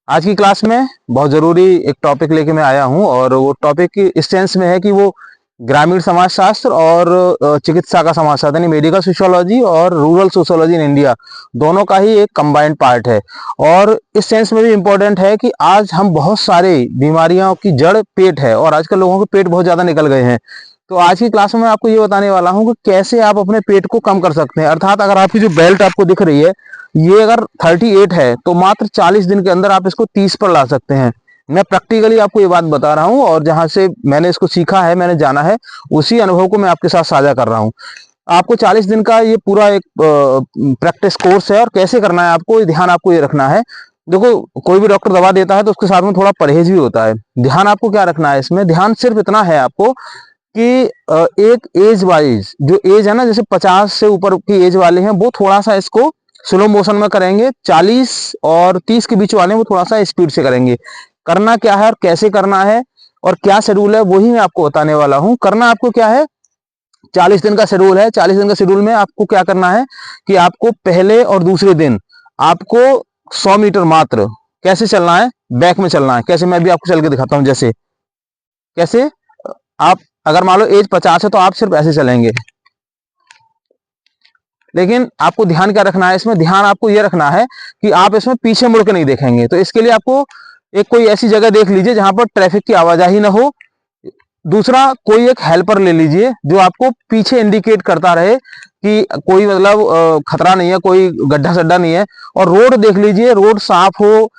आज की क्लास में बहुत ज़रूरी एक टॉपिक लेके मैं आया हूं और वो टॉपिक इस सेंस में है कि वो ग्रामीण समाजशास्त्र और चिकित्सा का समाजशास्त्र यानी मेडिकल सोशियोलॉजी और रूरल सोशियोलॉजी इन इंडिया दोनों का ही एक कंबाइंड पार्ट है। और इस सेंस में भी इम्पोर्टेंट है कि आज हम बहुत सारे बीमारियों की जड़ पेट है और आजकल लोगों के पेट बहुत ज़्यादा निकल गए हैं। तो आज की क्लास में मैं आपको ये बताने वाला हूँ कि कैसे आप अपने पेट को कम कर सकते हैं। अर्थात अगर आपकी जो बेल्ट आपको दिख रही है ये अगर 38 है तो मात्र 40 दिन के अंदर आप इसको 30 पर ला सकते हैं। मैं प्रैक्टिकली आपको ये बात बता रहा हूँ और जहां से मैंने इसको सीखा है, मैंने जाना है, उसी अनुभव को मैं आपके साथ साझा कर रहा हूँ। आपको 40 दिन का ये पूरा एक प्रैक्टिस कोर्स है और कैसे करना है आपको ध्यान आपको ये रखना है। देखो, कोई भी डॉक्टर दवा देता है तो उसके साथ में थोड़ा परहेज भी होता है। ध्यान आपको क्या रखना है इसमें, ध्यान सिर्फ इतना है आपको कि एक एज वाइज जो एज है ना, जैसे 50 से ऊपर की एज वाले हैं वो थोड़ा सा इसको स्लो मोशन में करेंगे, 40 और 30 के बीच वाले वो थोड़ा सा स्पीड से करेंगे। करना क्या है और कैसे करना है और क्या शेड्यूल है वही मैं आपको बताने वाला हूं। करना आपको क्या है, 40 दिन का शेड्यूल है। 40 दिन का शेड्यूल में आपको क्या करना है कि आपको पहले और दूसरे दिन आपको 100 मीटर मात्र कैसे चलना है, बैक में चलना है। कैसे, मैं भी आपको चल के दिखाता हूं। जैसे कैसे, आप अगर मान लो एज 50 है तो आप सिर्फ ऐसे चलेंगे, लेकिन आपको ध्यान क्या रखना है इसमें, ध्यान आपको यह रखना है कि आप इसमें पीछे मुड़ के नहीं देखेंगे। तो इसके लिए आपको एक कोई ऐसी जगह देख लीजिए जहां पर ट्रैफिक की आवाजाही ना हो। दूसरा, कोई एक हेल्पर ले लीजिए जो आपको पीछे इंडिकेट करता रहे कि कोई मतलब खतरा नहीं है, कोई गड्ढा सड्ढा नहीं है। और रोड देख लीजिए, रोड साफ हो,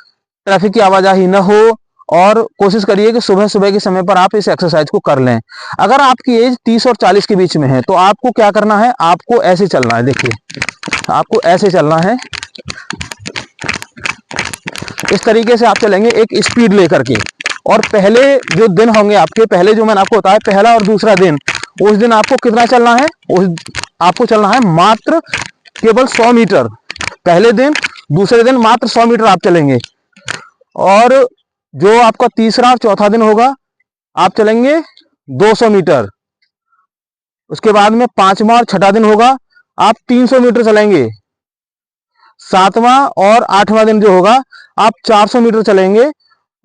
ट्रैफिक की आवाजाही न हो। और कोशिश करिए कि सुबह सुबह के समय पर आप इस एक्सरसाइज को कर लें। अगर आपकी एज 30 और 40 के बीच में है तो आपको क्या करना है, आपको ऐसे चलना है। देखिए, आपको ऐसे चलना है, इस तरीके से आप चलेंगे एक स्पीड लेकर के। और पहले जो दिन होंगे आपके, पहले जो मैंने आपको बताया, पहला और दूसरा दिन, उस दिन आपको कितना चलना है, उस आपको चलना है मात्र केवल 100 मीटर। पहले दिन, दूसरे दिन मात्र 100 मीटर आप चलेंगे। और जो आपका तीसरा और चौथा दिन होगा आप चलेंगे 200 मीटर। उसके बाद में पांचवा और छठा दिन होगा आप 300 मीटर चलेंगे। सातवां और आठवां दिन जो होगा आप 400 मीटर चलेंगे।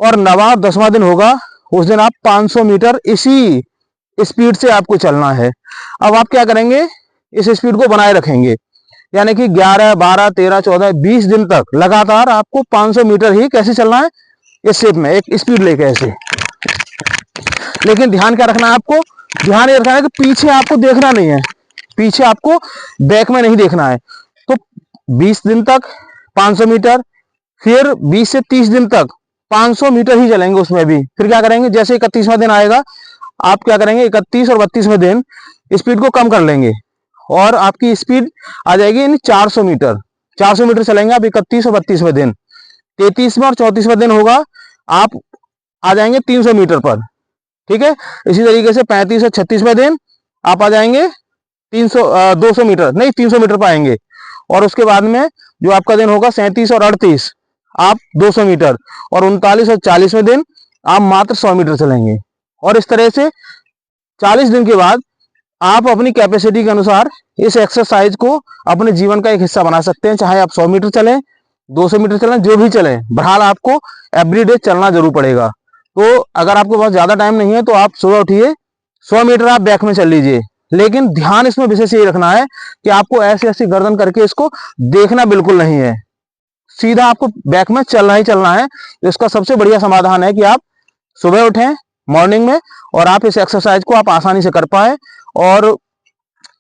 और नवा और 10वां दिन होगा, उस दिन आप 500 मीटर इसी स्पीड से आपको चलना है। अब आप क्या करेंगे, इस स्पीड को बनाए रखेंगे, यानी कि 11, 12, 13, 14, 20 दिन तक लगातार आपको 500 मीटर ही कैसे चलना है, इस शेप में एक स्पीड लेके ऐसे। लेकिन ध्यान क्या रखना है आपको, ध्यान ये रखना है कि पीछे आपको देखना नहीं है, पीछे आपको बैक में नहीं देखना है। तो 20 दिन तक 500 मीटर, फिर 20 से 30 दिन तक 500 मीटर ही चलेंगे उसमें भी। फिर क्या करेंगे, जैसे 31वां दिन आएगा आप क्या करेंगे, 31 और 32वें दिन स्पीड को कम कर लेंगे और आपकी स्पीड आ जाएगी यानी 400 मीटर। 400 मीटर चलेंगे आप 31 और 32वें दिन। 33वां और 34वां दिन होगा, आप आ जाएंगे 300 मीटर पर। ठीक है, इसी तरीके से 35 और 36वें दिन आप आ जाएंगे 200 मीटर नहीं, 300 मीटर पर आएंगे। और उसके बाद में जो आपका दिन होगा 37 और 38, आप 200 मीटर। और 39 और 40वें दिन आप मात्र 100 मीटर चलेंगे। और इस तरह से 40 दिन के बाद आप अपनी कैपेसिटी के अनुसार इस एक्सरसाइज को अपने जीवन का एक हिस्सा बना सकते हैं। चाहे आप 100 मीटर चलें, 200 मीटर चलें, जो भी चलें, बहरहाल आपको एवरीडे चलना जरूर पड़ेगा। तो अगर आपको बहुत ज्यादा टाइम नहीं है तो आप सुबह उठिए, 100 मीटर आप बैक में चल लीजिए। लेकिन ध्यान इसमें विशेष ये रखना है कि आपको ऐसे ऐसी गर्दन करके इसको देखना बिल्कुल नहीं है, सीधा आपको बैक में चलना ही चलना है। तो इसका सबसे बढ़िया समाधान है कि आप सुबह उठें मॉर्निंग में और आप इस एक्सरसाइज को आप आसानी से कर पाए। और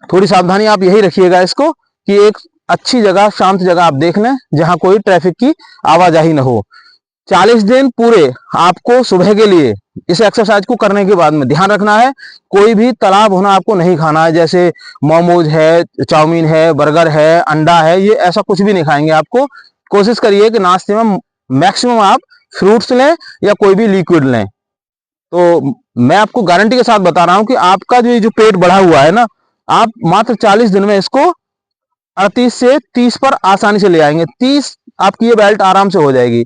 थोड़ी सावधानी आप यही रखिएगा इसको कि एक अच्छी जगह, शांत जगह आप देख लें जहां कोई ट्रैफिक की आवाजाही न हो। 40 दिन पूरे आपको सुबह के लिए इस एक्सरसाइज को करने के बाद में ध्यान रखना है, कोई भी तला भुना आपको नहीं खाना है, जैसे मोमोज है, चाउमीन है, बर्गर है, अंडा है, ये ऐसा कुछ भी नहीं खाएंगे आपको। कोशिश करिए कि नाश्ते में मैक्सिमम आप फ्रूट्स लें या कोई भी लिक्विड लें। तो मैं आपको गारंटी के साथ बता रहा हूं कि आपका जो पेट बढ़ा हुआ है ना, आप मात्र 40 दिन में इसको 38 से 30 पर आसानी से ले आएंगे। 30 आपकी ये बेल्ट आराम से हो जाएगी।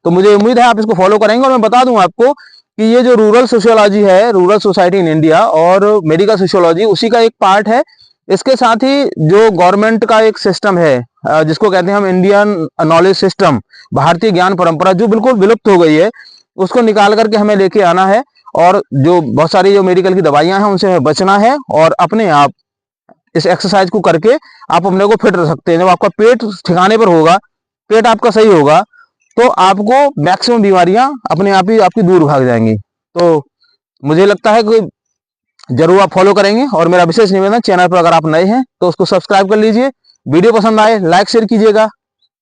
तो मुझे उम्मीद है आप इसको फॉलो करेंगे। और मैं बता दूं आपको कि ये जो रूरल सोशियोलॉजी है, रूरल सोसाइटी इन इंडिया और मेडिकल सोशियोलॉजी, उसी का एक पार्ट है। इसके साथ ही जो गवर्नमेंट का एक सिस्टम है जिसको कहते हैं हम इंडियन नॉलेज सिस्टम, भारतीय ज्ञान परंपरा जो बिल्कुल विलुप्त हो गई है, उसको निकाल करके हमें लेके आना है। और जो बहुत सारी जो मेडिकल की दवाइयां हैं उनसे हमें बचना है, और अपने आप इस एक्सरसाइज को करके आप अपने को फिट रख सकते हैं। जब आपका पेट ठिकाने पर होगा, पेट आपका सही होगा, तो आपको मैक्सिमम बीमारियां अपने आप ही आपकी दूर भाग जाएंगी। तो मुझे लगता है कि जरूर आप फॉलो करेंगे। और मेरा विशेष निवेदन, चैनल पर अगर आप नए हैं तो उसको सब्सक्राइब कर लीजिए, वीडियो पसंद आए लाइक शेयर कीजिएगा।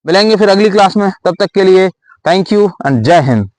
मिलेंगे फिर अगली क्लास में, तब तक के लिए थैंक यू एंड जय हिंद।